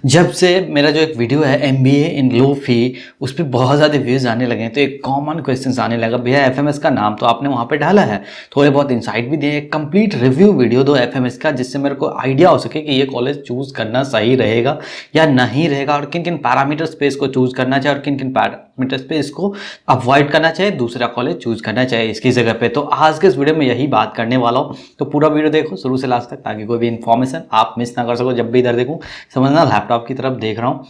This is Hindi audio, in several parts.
जब से मेरा जो एक वीडियो है एमबीए इन लो फी, उस पर बहुत ज़्यादा व्यूज़ आने लगे हैं। तो एक कॉमन क्वेश्चंस आने लगा, भैया एफएमएस का नाम तो आपने वहाँ पे डाला है, थोड़े बहुत इंसाइट भी दिए, कंप्लीट रिव्यू वीडियो दो एफएमएस का, जिससे मेरे को आइडिया हो सके कि ये कॉलेज चूज़ करना सही रहेगा या नहीं रहेगा, और किन किन पैरामीटर्स पे इसको चूज़ करना चाहिए और किन किन पैरामीटर्स पे इसको अवॉइड करना चाहिए, दूसरा कॉलेज चूज़ करना चाहिए इसकी जगह पे। तो आज के इस वीडियो में यही बात करने वाला हूँ। तो पूरा वीडियो देखो शुरू से लास्ट तक, ताकि कोई भी इन्फॉर्मेशन आप मिस ना कर सको। जब भी इधर देखूँ समझना लैपटॉप की तरफ देख रहा हूँ।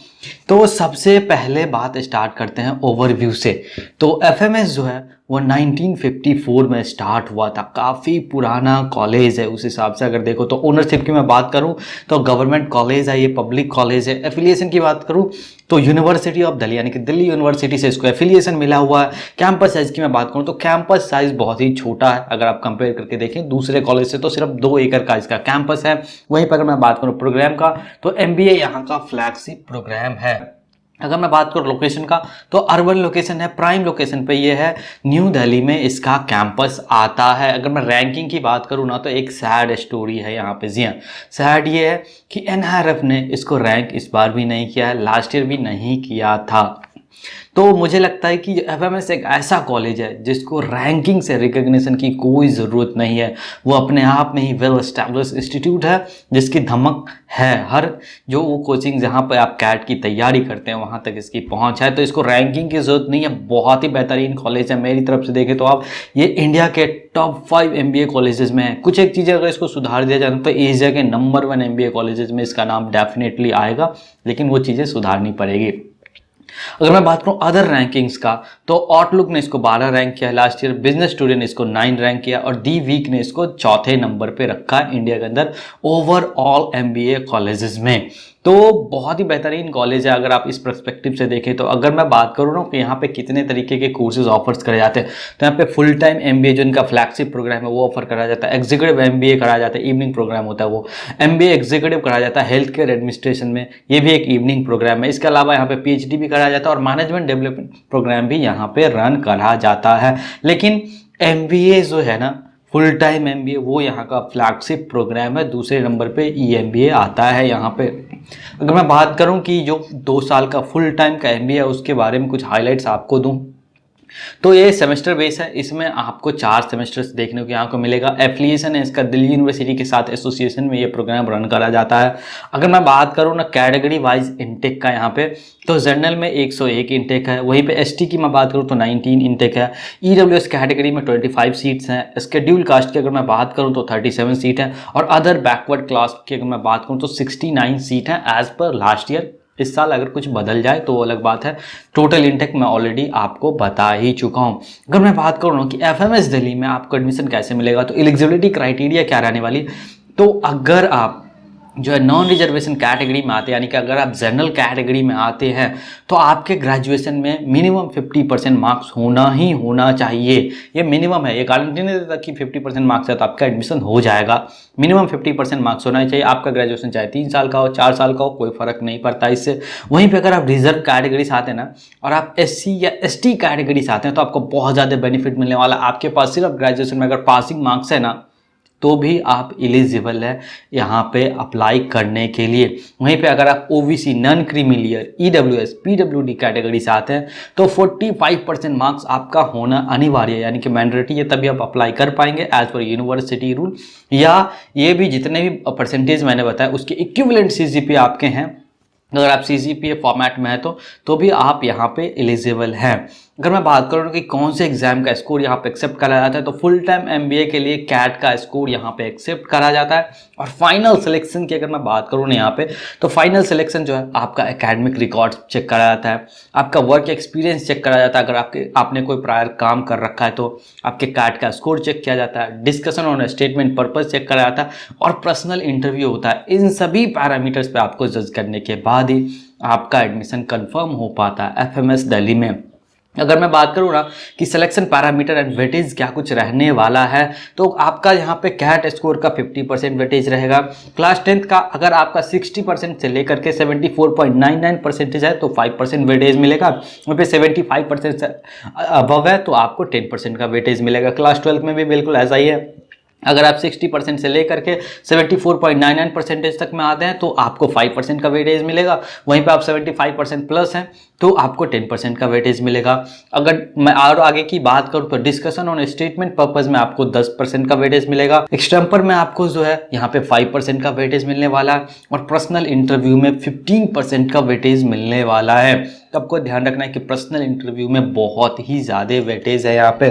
तो सबसे पहले बात स्टार्ट करते हैं ओवरव्यू से। तो एफएमएस जो है वो 1954 में स्टार्ट हुआ था, काफ़ी पुराना कॉलेज है उस हिसाब से। अगर देखो तो ओनरशिप की मैं बात करूं तो गवर्नमेंट कॉलेज है, ये पब्लिक कॉलेज है। एफिलिएशन की बात करूं तो यूनिवर्सिटी ऑफ दिल्ली यानी कि दिल्ली यूनिवर्सिटी से इसको एफिलिएशन मिला हुआ है। कैंपस साइज की मैं बात करूं तो कैंपस साइज बहुत ही छोटा है, अगर आप कंपेयर करके देखें दूसरे कॉलेज से, तो सिर्फ 2 एकड़ का इसका कैंपस है। वहीं पर अगर मैं बात करूं प्रोग्राम का, तो एमबीए यहाँ का फ्लैगशिप प्रोग्राम है। अगर मैं बात करूँ लोकेशन का, तो अर्बन लोकेशन है, प्राइम लोकेशन पे ये है, न्यू दिल्ली में इसका कैंपस आता है। अगर मैं रैंकिंग की बात करूँ ना, तो एक सैड स्टोरी है यहाँ पे। जी हाँ, सैड ये है कि एनआरएफ ने इसको रैंक इस बार भी नहीं किया है, लास्ट ईयर भी नहीं किया था। तो मुझे लगता है कि एफएमएस एक ऐसा कॉलेज है जिसको रैंकिंग से रिकग्निशन की कोई ज़रूरत नहीं है। वो अपने आप में ही वेल एस्टैब्लिश इंस्टीट्यूट है, जिसकी धमक है। हर जो वो कोचिंग जहाँ पर आप कैट की तैयारी करते हैं वहाँ तक इसकी पहुँच है। तो इसको रैंकिंग की ज़रूरत नहीं है, बहुत ही बेहतरीन कॉलेज है। मेरी तरफ से देखें तो आप ये इंडिया के टॉप 5 एमबीए कॉलेजेस में है। कुछ एक चीज़ें अगर इसको सुधार दिया जाए तो एशिया के नंबर 1 एमबीए कॉलेजेस में इसका नाम डेफिनेटली आएगा, लेकिन वो चीज़ें सुधारनी पड़ेगी। अगर मैं बात करूं अदर रैंकिंग्स का, तो आउटलुक ने इसको 12 रैंक किया है लास्ट ईयर, बिजनेस टुडे ने इसको 9 रैंक किया, और दी वीक ने इसको चौथे नंबर पे रखा है इंडिया के अंदर ओवरऑल एमबीए कॉलेजेस में। तो बहुत ही बेहतरीन कॉलेज है अगर आप इस पर्सपेक्टिव से देखें। तो अगर मैं बात करूँ ना कि यहाँ पे कितने तरीके के कोर्सेज ऑफर्स करे जाते हैं, तो यहाँ पे फुल टाइम एमबीए जो इनका फ्लैगशिप प्रोग्राम है वो ऑफर करा जाता है, एग्जीक्यूटिव एमबीए कराया जाता है, इवनिंग प्रोग्राम होता है वो एमबीए एग्जीक्यूटिव कराया जाता है, हेल्थ केयर एडमिनिस्ट्रेशन में ये भी एक इवनिंग प्रोग्राम है। इसके अलावा यहाँ पे पीएचडी भी कराया जाता है और मैनेजमेंट डेवलपमेंट प्रोग्राम भी यहाँ पे रन करा जाता है। लेकिन एमबीए जो है ना, फुल टाइम एमबीए, वो यहाँ का फ्लैगशिप प्रोग्राम है। दूसरे नंबर पे ईएमबीए आता है यहाँ पे। अगर मैं बात करूँ कि जो 2 साल का फुल टाइम का एमबीए है उसके बारे में कुछ हाइलाइट्स आपको दूँ, तो ये सेमेस्टर बेस है। इसमें आपको 4 सेमेस्टर्स देखने को यहाँ को मिलेगा। एफिलिएशन है इसका दिल्ली यूनिवर्सिटी के साथ, एसोसिएशन में ये प्रोग्राम रन करा जाता है। अगर मैं बात करूँ ना कैटेगरी वाइज इनटेक का यहाँ पे, तो जनरल में 101 इनटेक है। वहीं पे एसटी की मैं बात करूँ तो 19 इनटेक है। ईडब्ल्यूएस कैटेगरी में 25 सीट्स हैं। शेड्यूल कास्ट की अगर मैं बात करूँ तो 37 सीट है, और अदर बैकवर्ड क्लास की अगर मैं बात करूँ तो 69 सीट है एज पर लास्ट ईयर। इस साल अगर कुछ बदल जाए तो अलग बात है। टोटल इनटेक मैं ऑलरेडी आपको बता ही चुका हूं। अगर मैं बात करूँ ना कि एफएमएस दिल्ली में आपको एडमिशन कैसे मिलेगा, तो एलिजिबिलिटी क्राइटेरिया क्या रहने वाली, तो अगर आप जो है नॉन रिजर्वेशन कैटेगरी में आते हैं, यानी कि अगर आप जनरल कैटेगरी में आते हैं, तो आपके ग्रेजुएशन में मिनिमम 50% मार्क्स होना ही होना चाहिए। ये मिनिमम है, ये गारंटी नहीं देता कि 50% मार्क्स है तो आपका एडमिशन हो जाएगा। मिनिमम 50% मार्क्स होना ही चाहिए। आपका ग्रेजुएशन चाहे 3 साल का हो, 4 साल का हो, कोई फर्क नहीं पड़ता इससे। वहीं पर अगर आप रिजर्व कैटेगरी से आते हैं ना, और आप एससी या एसटी कैटेगरी से आते हैं, तो आपको बहुत ज़्यादा बेनिफिट मिलने वाला। आपके पास सिर्फ ग्रेजुएशन में अगर पासिंग मार्क्स है ना, तो भी आप एलिजिबल है यहाँ पे अप्लाई करने के लिए। वहीं पे अगर आप OBC, non creamy layer, EWS, PWD category से आते हैं, तो 45% मार्क्स आपका होना अनिवार्य है, यानी कि मैंडेटरी है, तभी आप अप्लाई कर पाएंगे एज पर यूनिवर्सिटी रूल। या ये भी जितने भी परसेंटेज मैंने बताया उसके इक्विवेलेंट सीजीपीए आपके हैं। अगर आप सीजीपीए फॉर्मेट में है तो भी आप यहाँ पे एलिजिबल हैं। अगर मैं बात करूँ कि कौन से एग्जाम का स्कोर यहाँ पे एक्सेप्ट करा जाता है, तो फुल टाइम एमबीए के लिए कैट का स्कोर यहाँ पे एक्सेप्ट करा जाता है। और फाइनल सिलेक्शन की अगर मैं बात करूँ ना यहाँ पे, तो फाइनल सिलेक्शन जो है आपका एकेडमिक रिकॉर्ड चेक करा जाता है, आपका वर्क एक्सपीरियंस चेक करा जाता है। अगर आपने कोई प्रायर काम कर रखा है तो आपके कैट का स्कोर चेक किया जाता है, discussion on statement purpose check करा जाता है, और पर्सनल इंटरव्यू होता है। इन सभी पैरामीटर्स पे आपको जज करने के बाद ही आपका एडमिशन कंफर्म हो पाता है एफएमएस दिल्ली में। अगर मैं बात करूँ ना कि सिलेक्शन पैरामीटर एंड वेटेज क्या कुछ रहने वाला है, तो आपका यहाँ पे कैट स्कोर का 50% वेटेज रहेगा। क्लास 10th का अगर आपका 60% से लेकर के 74.99% है तो 5% वेटेज मिलेगा। वहाँ पे 75% से अबव है तो आपको 10% का वेटेज मिलेगा। क्लास 12 में भी बिल्कुल ऐसा ही है। अगर आप 60% से लेकर के 74.99% तक में आते हैं तो आपको 5% का वेटेज मिलेगा। वहीं पे आप 75% प्लस हैं तो आपको 10% का वेटेज मिलेगा। अगर मैं और आगे की बात करूं तो डिस्कशन ऑन स्टेटमेंट पर्पज में आपको 10% का वेटेज मिलेगा। एक्सटेम्पर में आपको जो है यहाँ पे 5% का वेटेज मिलने वाला है और पर्सनल इंटरव्यू में 15% का वेटेज मिलने वाला है। तो आपको ध्यान रखना है कि पर्सनल इंटरव्यू में बहुत ही ज़्यादा वेटेज है यहाँ पे।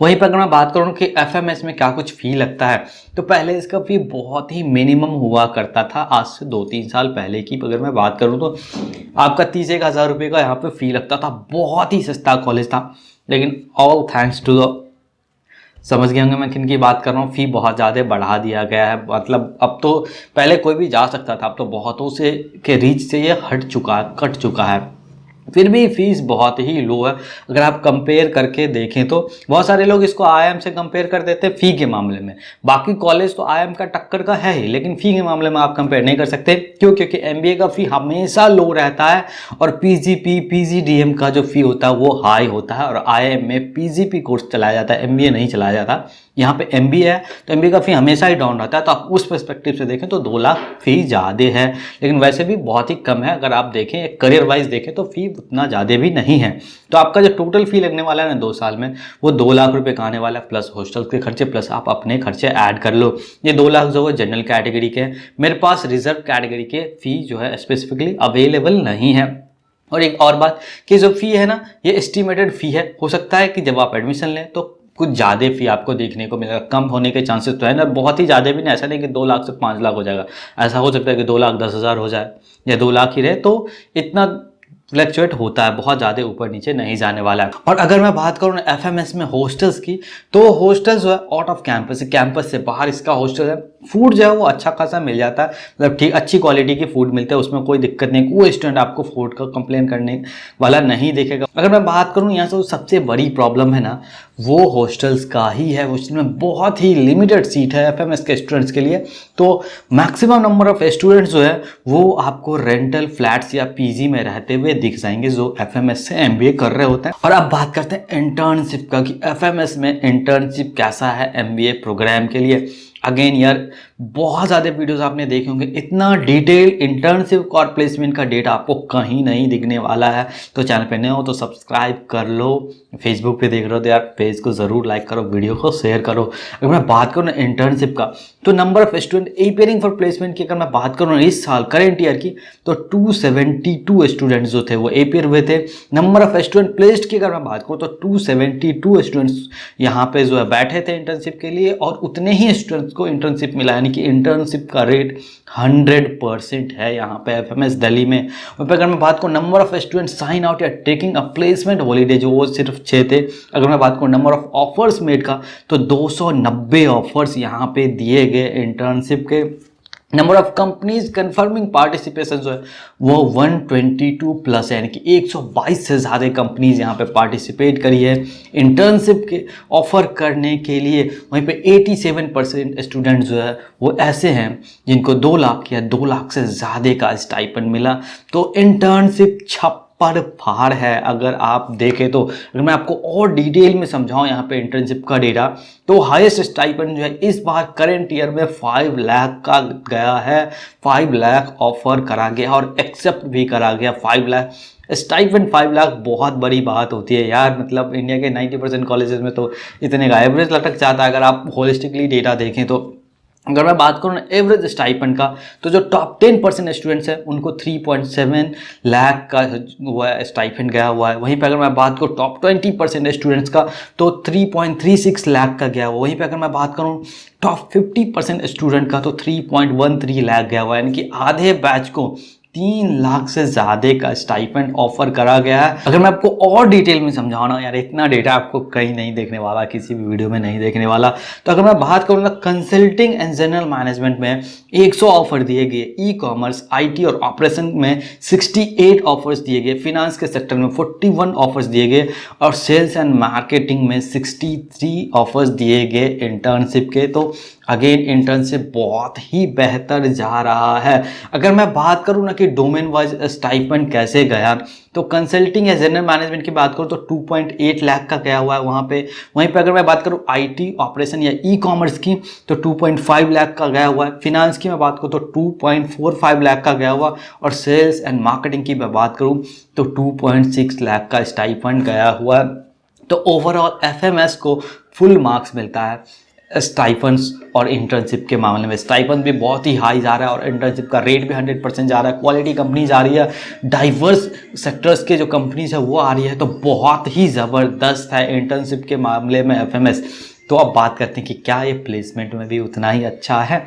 वहीं पर अगर मैं बात करूँ कि एफएमएस में क्या कुछ फ़ी लगता है, तो पहले इसका फ़ी बहुत ही मिनिमम हुआ करता था। आज से 2-3 साल पहले की अगर मैं बात करूँ तो आपका 30,000 रुपये का यहाँ पे फ़ी लगता था। बहुत ही सस्ता कॉलेज था, लेकिन ऑल थैंक्स टू द, समझ गए होंगे मैं किन की बात कर रहा हूँ, फ़ी बहुत ज़्यादा बढ़ा दिया गया है। मतलब अब तो पहले कोई भी जा सकता था, अब तो बहुतों से के रीच से ये कट चुका है। फिर भी फीस बहुत ही लो है। अगर आप कंपेयर करके देखें तो बहुत सारे लोग इसको आईआईएम से कंपेयर कर देते हैं फ़ी के मामले में। बाकी कॉलेज तो आईआईएम का टक्कर का है ही, लेकिन फ़ी के मामले में आप कंपेयर नहीं कर सकते। क्यों? क्योंकि एमबीए का फ़ी हमेशा लो रहता है और पीजीपी पीजीडीएम का जो फ़ी होता है वो हाई होता है। और आईआईएम में पीजीपी कोर्स चलाया जाता है, एमबीए नहीं चलाया जाता। यहाँ पे एमबीए है तो एमबीए का फ़ी हमेशा ही डाउन रहता है। तो आप उस पर्सपेक्टिव से देखें तो 2 लाख फ़ी ज़्यादा है, लेकिन वैसे भी बहुत ही कम है। अगर आप देखें करियर वाइज देखें तो फ़ी उतना ज़्यादा भी नहीं है। तो आपका जो टोटल फ़ी लगने वाला है ना 2 साल में, वो 2 लाख रुपये का आने वाला है, प्लस हॉस्टल के खर्चे, प्लस आप अपने खर्चे ऐड कर लो। ये 2 लाख जो है जनरल कैटेगरी के हैं। मेरे पास रिजर्व कैटेगरी के फ़ी जो है स्पेसिफिकली अवेलेबल नहीं है। और एक और बात कि जो फ़ी है ना, ये एस्टिमेटेड फ़ी है। हो सकता है कि जब आप एडमिशन लें तो कुछ ज़्यादा फ़ी आपको देखने को मिलेगा, कम होने के चांसेस तो है ना, बहुत ही ज़्यादा भी नहीं। ऐसा नहीं कि 2 लाख से 5 लाख हो जाएगा, ऐसा हो सकता है कि 2,10,000 हो जाए या 2 लाख ही रहे। तो इतना फ्लक्चुएट होता है, बहुत ज़्यादा ऊपर नीचे नहीं जाने वाला है। और अगर मैं बात करूँ एफएमएस में हॉस्टल्स की, तो हॉस्टल जो है आउट ऑफ कैंपस है, कैंपस से बाहर इसका हॉस्टल है। फूड जो है वो अच्छा खासा मिल जाता है, मतलब ठीक अच्छी क्वालिटी की फूड मिलता है, उसमें कोई दिक्कत नहीं। कोई स्टूडेंट आपको फूड का कंप्लेन करने वाला नहीं देखेगा। अगर मैं बात करूँ यहाँ से सबसे बड़ी प्रॉब्लम है ना, वो हॉस्टल्स का ही है। हॉस्टल में बहुत ही लिमिटेड सीट है एफएमएस के स्टूडेंट्स के लिए। तो मैक्सिमम नंबर ऑफ स्टूडेंट्स जो है वो आपको रेंटल फ्लैट्स या पीजी में रहते हुए दिख जाएंगे, जो एफएमएस से एमबीए कर रहे होते हैं। और अब बात करते हैं इंटर्नशिप का, कि एफएमएस में इंटर्नशिप कैसा है एमबीए प्रोग्राम के लिए। अगेन यार, बहुत ज़्यादा वीडियोस आपने देखे होंगे, इतना डिटेल इंटर्नशिप और प्लेसमेंट का डेटा आपको कहीं नहीं दिखने वाला है। तो चैनल पे नए हो तो सब्सक्राइब कर लो। फेसबुक पे देख रहे हो तो यार पेज को ज़रूर लाइक करो, वीडियो को शेयर करो। अगर मैं बात करूँ ना इंटर्नशिप का, तो number of student appearing for placement की अगर मैं बात करूँ ना इस साल करेंट ईयर की, तो 272 स्टूडेंट्स जो थे वो एपियर हुए थे। नंबर ऑफ स्टूडेंट प्लेस्ड की अगर मैं बात करूँ तो 272 स्टूडेंट्स यहाँ पे जो है बैठे थे इंटर्नशिप के लिए, और उतने ही स्टूडेंट्स को इंटर्नशिप मिला। यानी कि इंटर्नशिप का रेट 100% है यहाँ पे एफएमएस दिल्ली में। और अगर मैं बात करूँ number of student sign out या टेकिंग अ प्लेसमेंट हॉलीडे, जो वो सिर्फ 6 थे। अगर मैं बात करूँ नंबर ऑफ ऑफर्स मेड का, तो 290 ऑफर्स यहाँ पे दिए गए इंटर्नशिप के। Number of companies confirming participation जो है वो 122 प्लस है, यानी कि 122 से ज़्यादा कंपनीज यहाँ पे पार्टिसिपेट करी है इंटर्नशिप के ऑफर करने के लिए। वहीं पे 87% स्टूडेंट जो है वो ऐसे हैं जिनको 2 लाख या 2 लाख से ज़्यादा का स्टाइपेंड मिला। तो इंटर्नशिप पर फाड़ है। अगर आप देखें तो, अगर मैं आपको और डिटेल में समझाऊं यहाँ पे इंटर्नशिप का डेटा, तो हाईएस्ट स्टाइपेंड जो है इस बार करंट ईयर में 5 लाख का गया है। 5 लाख ऑफर करा गया और एक्सेप्ट भी करा गया। 5 लाख स्टाइपेंड, 5 लाख बहुत बड़ी बात होती है यार। मतलब इंडिया के 90% कॉलेजेस में तो इतने का एवरेज लटक जाता है अगर आप होलिस्टिकली डेटा देखें तो। अगर मैं बात करूँ ना एवरेज स्टाइपेंड का, तो जो टॉप 10% स्टूडेंट्स हैं उनको 3.7 लाख का हुआ है स्टाइपेंड गया हुआ है। वहीं पे अगर मैं बात करूँ टॉप 20% स्टूडेंट्स का, तो 3.36 लाख का गया हुआ। वहीं पे अगर मैं बात करूँ टॉप 50% स्टूडेंट का, तो 3.13 लाख गया हुआ है। यानी कि आधे बैच को 3 लाख से ज़्यादा का स्टाइपेंड ऑफर करा गया है। अगर मैं आपको और डिटेल में समझाऊँ ना यार, इतना डेटा आपको कहीं नहीं देखने वाला, किसी भी वीडियो में नहीं देखने वाला। तो अगर मैं बात करूँ ना कंसल्टिंग एंड जनरल मैनेजमेंट में 100 ऑफर दिए गए, ई कॉमर्स, IT और ऑपरेशन में 68 ऑफर्स दिए गए, फिनांस के सेक्टर में 41 ऑफर्स दिए गए, और सेल्स एंड मार्केटिंग में 63 ऑफर्स दिए गए इंटर्नशिप के। तो अगेन इंटर्नशिप बहुत ही बेहतर जा रहा है। अगर मैं बात करूँ ना कि डोमेन वाइज स्टाइपेंड कैसे गया, तो कंसल्टिंग या जनरल मैनेजमेंट की बात करूँ तो 2.8 लाख का गया हुआ है वहाँ पे। वहीं पे अगर मैं बात करूँ आईटी ऑपरेशन या ई कॉमर्स की तो 2.5 लाख का गया हुआ है। फिनांस की मैं बात करूँ तो 2.45 लाख का गया हुआ, और सेल्स एंड मार्केटिंग की मैं बात करूँ तो 2.6 लाख का स्टाइपेंड गया हुआ है। तो ओवरऑल एफएमएस को फुल मार्क्स मिलता है स्टाइपेंड्स और इंटर्नशिप के मामले में। स्टाइपेंड भी बहुत ही हाई जा रहा है और इंटर्नशिप का रेट भी 100% जा रहा है। क्वालिटी कंपनीज आ रही है, डाइवर्स सेक्टर्स के जो कंपनीज है वो आ रही है, तो बहुत ही ज़बरदस्त है इंटर्नशिप के मामले में एफएमएस। तो अब बात करते हैं कि क्या ये प्लेसमेंट में भी उतना ही अच्छा है।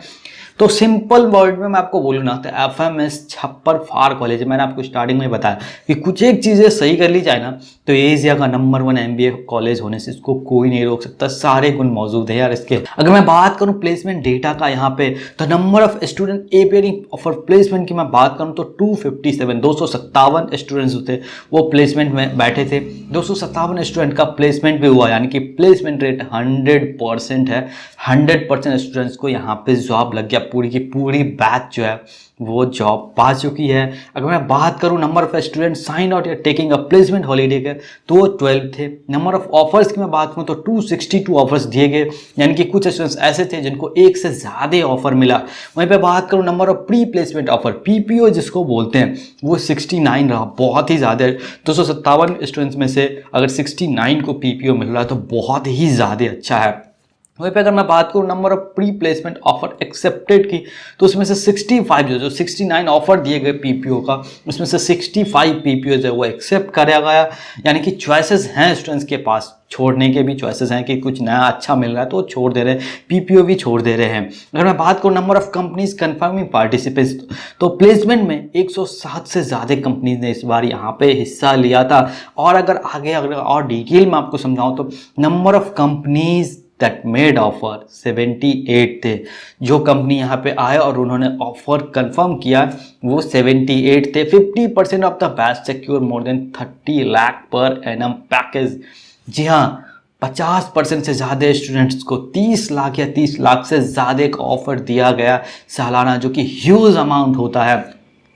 तो सिंपल वर्ड में मैं आपको बोलूँ ना तो एफएमएस छप्पर फार कॉलेज है। मैंने आपको स्टार्टिंग में बताया कि कुछ एक चीज़ें सही कर ली जाए ना तो एशिया का नंबर 1 एमबीए कॉलेज होने से इसको कोई नहीं रोक सकता। सारे गुण मौजूद है यार इसके। अगर मैं बात करूं प्लेसमेंट डेटा का यहाँ पे, तो number of student appearing for placement की मैं बात करूं तो 257 स्टूडेंट्स थे वो प्लेसमेंट में बैठे थे। 257 स्टूडेंट का प्लेसमेंट भी हुआ, यानी कि प्लेसमेंट रेट 100% है। 100% स्टूडेंट्स को यहाँ पे जॉब लग गया। पूरी की पूरी बैच जो है वो जॉब पा चुकी है। अगर मैं बात करूं number of student sign out या टेकिंग अ प्लेसमेंट हॉलीडे के, तो 12 थे। नंबर ऑफ ऑफर्स की मैं बात करूं तो 262 ऑफर्स दिए गए, यानी कि कुछ स्टूडेंट्स ऐसे थे जिनको एक से ज़्यादा ऑफर मिला। वहीं पे बात करूं number of pre placement offer, PPO जिसको बोलते हैं, वो 69 रहा, बहुत ही ज़्यादा। 257 स्टूडेंट्स में से अगर 69 को पीपीओ मिल रहा है तो बहुत ही ज़्यादा अच्छा है। वहीं पे अगर मैं बात करूँ number of pre placement offer accepted की, तो उसमें से 65 जो 69 ऑफर दिए गए पीपीओ का, उसमें से 65 पीपीओ जो है वो एक्सेप्ट कराया गया। यानी कि चॉइसेस हैं स्टूडेंट्स के पास, छोड़ने के भी चॉइसेस हैं कि कुछ नया अच्छा मिल रहा है तो छोड़ दे रहे हैं, पीपीओ भी छोड़ दे रहे हैं। अगर मैं बात करूँ number of companies confirming participants, तो प्लेसमेंट में 107 से ज़्यादा कंपनीज ने इस बार यहाँ पे हिस्सा लिया था। और अगर और डिटेल में आपको समझाऊँ तो number of companies that made offer 78 थे। जो कंपनी यहाँ पे आए और उन्होंने ऑफर कंफर्म किया वो 78 थे। 50% of the batch secure more than 30 lakh per annum package. जी हाँ, 50% से ज़्यादा स्टूडेंट्स को 30 लाख या 30 लाख से ज़्यादा का ऑफर दिया गया सालाना, जो कि ह्यूज अमाउंट होता है।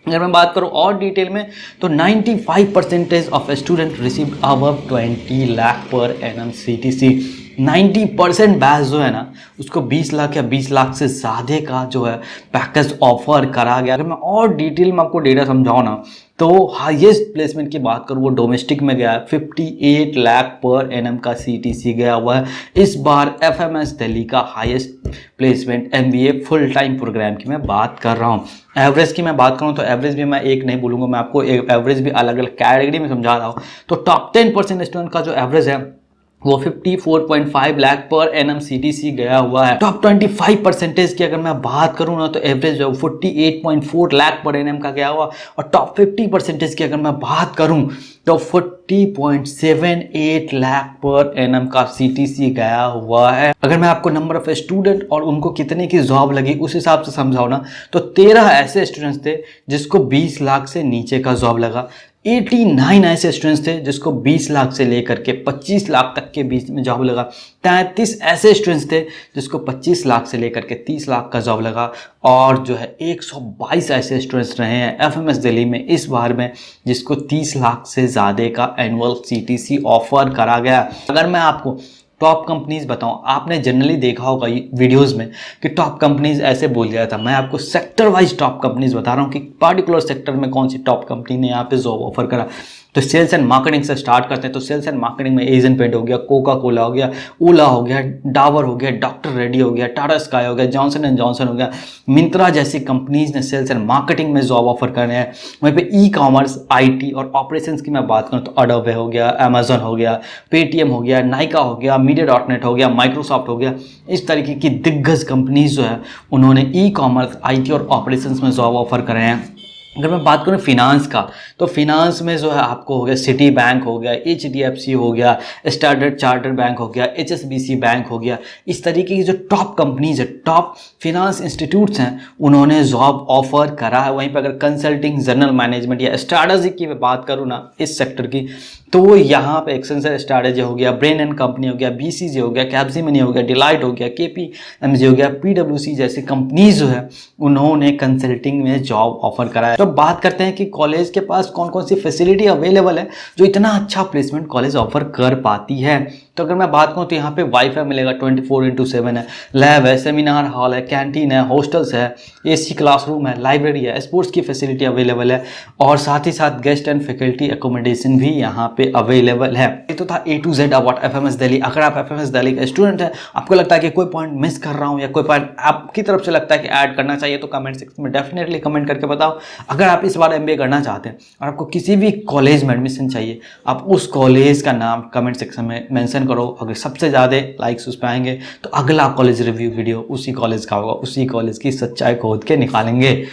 अगर मैं बात करूँ और डिटेल में तो 95% of student receive above 20 lakh per annum CTC. 90% batch जो है ना उसको 20 लाख या 20 लाख से ज़्यादा का जो है पैकेज ऑफर करा गया। अगर मैं और डिटेल में आपको डेटा समझाऊँ ना तो हाईएस्ट प्लेसमेंट की बात करूँ वो डोमेस्टिक में गया है। 58 लाख पर एनएम का सीटीसी गया हुआ है। इस बार एफएमएस दिल्ली का highest placement MBA full time program की मैं बात कर रहा हूँ। एवरेज की मैं बात करूँ तो एवरेज भी मैं एक नहीं बोलूँगा, मैं आपको एवरेज भी अलग अलग कैटेगरी में समझा रहा हूँ। तो टॉप 10% स्टूडेंट का जो एवरेज है वो 54.5 लाख पर एनएम सीटीसी गया हुआ है। टॉप 25% की अगर मैं बात करूं ना तो एवरेज जो 48.4 लाख पर एनएम का गया हुआ, और टॉप 50% की अगर मैं बात करूं तो 40.78 लाख पर एनएम का सीटीसी गया हुआ है। अगर मैं आपको नंबर ऑफ स्टूडेंट और उनको कितने की जॉब लगी उस हिसाब से समझाऊं ना तो 13 ऐसे स्टूडेंट्स थे जिसको 20 लाख से नीचे का जॉब लगा। 89 ऐसे स्टूडेंट्स थे जिसको 20 लाख से लेकर के 25 लाख तक के बीच में जॉब लगा। 33 ऐसे स्टूडेंट्स थे जिसको 25 लाख से लेकर के 30 लाख का जॉब लगा। और जो है 122 ऐसे स्टूडेंट्स रहे हैं एफएमएस दिल्ली में इस बार में जिसको 30 लाख से ज़्यादा का एनुअल सीटीसी ऑफर करा गया। अगर मैं आपको टॉप कंपनीज बताऊं, आपने जनरली देखा होगा वीडियोस में कि टॉप कंपनीज ऐसे बोल दिया था। मैं आपको सेक्टर वाइज टॉप कंपनीज बता रहा हूं कि पर्टिकुलर सेक्टर में कौन सी टॉप कंपनी ने यहाँ पे जॉब ऑफर करा। तो सेल्स एंड मार्केटिंग से स्टार्ट करते हैं। तो सेल्स एंड मार्केटिंग में एशियन पेंट हो गया, कोका कोला हो गया, ओला हो गया, डाबर हो गया, डॉक्टर रेड्डी हो गया, टाटा स्काई हो गया, जॉनसन एंड जॉनसन हो गया, मिंत्रा जैसी कंपनीज ने सेल्स एंड मार्केटिंग में जॉब ऑफर कर रहे हैं। वहीं पे ई कॉमर्स, आईटी और ऑपरेशंस की मैं बात करूँ तो अडोबे हो गया, अमेजन हो गया, पेटीएम हो गया, नाइका हो गया, मीडिया.नेट हो गया, माइक्रोसॉफ्ट हो गया। इस तरीके की दिग्गज कंपनीज जो है उन्होंने ई कॉमर्स, आईटी और ऑपरेशंस में जॉब ऑफर कर रहे हैं। अगर मैं बात करूँ फिनांस का तो फिनांस में जो है आपको हो गया सिटी बैंक हो गया, एचडीएफसी हो गया, स्टैंडर्ड चार्टर्ड बैंक हो गया, एचएसबीसी बैंक हो गया। इस तरीके की जो टॉप कंपनीज है, टॉप फिनांस इंस्टीट्यूट्स हैं, उन्होंने जॉब ऑफर करा है। वहीं पर अगर कंसल्टिंग, जनरल मैनेजमेंट या स्ट्रैटेजी की मैं बात करूँ ना इस सेक्टर की, तो वो यहाँ पे एक्सेंचर स्ट्रैटेजी हो गया, ब्रेन एंड कंपनी हो गया, बीसीजी हो गया, कैप्जेमिनी हो गया, डिलाइट हो गया, केपीएमजी हो गया, पीडब्ल्यूसी जैसी कंपनीज जो है उन्होंने कंसल्टिंग में जॉब ऑफर करा है। तो बात करते हैं कि कॉलेज के पास कौन कौन सी फैसिलिटी अवेलेबल है जो इतना अच्छा प्लेसमेंट कॉलेज ऑफर कर पाती है। तो अगर मैं बात करूँ तो यहाँ पे वाईफाई मिलेगा 24/7 है, लैब है, सेमिनार हॉल है, कैंटीन है, हॉस्टल्स है, एसी क्लासरूम है, लाइब्रेरी है, स्पोर्ट्स की फैसिलिटी अवेलेबल है और साथ ही साथ गेस्ट एंड फैकल्टी एकोमोडेशन भी यहाँ पे अवेलेबल है। ये तो था A to Z about FMS Delhi. अगर आप एफएमएस दिल्ली का स्टूडेंट है, आपको लगता है कि कोई पॉइंट मिस कर रहा हूँ या कोई पॉइंट आपकी तरफ से लगता है कि ऐड करना चाहिए, तो कमेंट सेक्शन में डेफिनेटली कमेंट करके बताओ। अगर आप इस बार MBA करना चाहते हैं और आपको किसी भी कॉलेज में एडमिशन चाहिए, आप उस कॉलेज का नाम कमेंट सेक्शन में मेंशन करो। अगर सबसे ज़्यादा लाइक्स उस पर आएंगे तो अगला कॉलेज रिव्यू वीडियो उसी कॉलेज का होगा, उसी कॉलेज की सच्चाई खोद के निकालेंगे।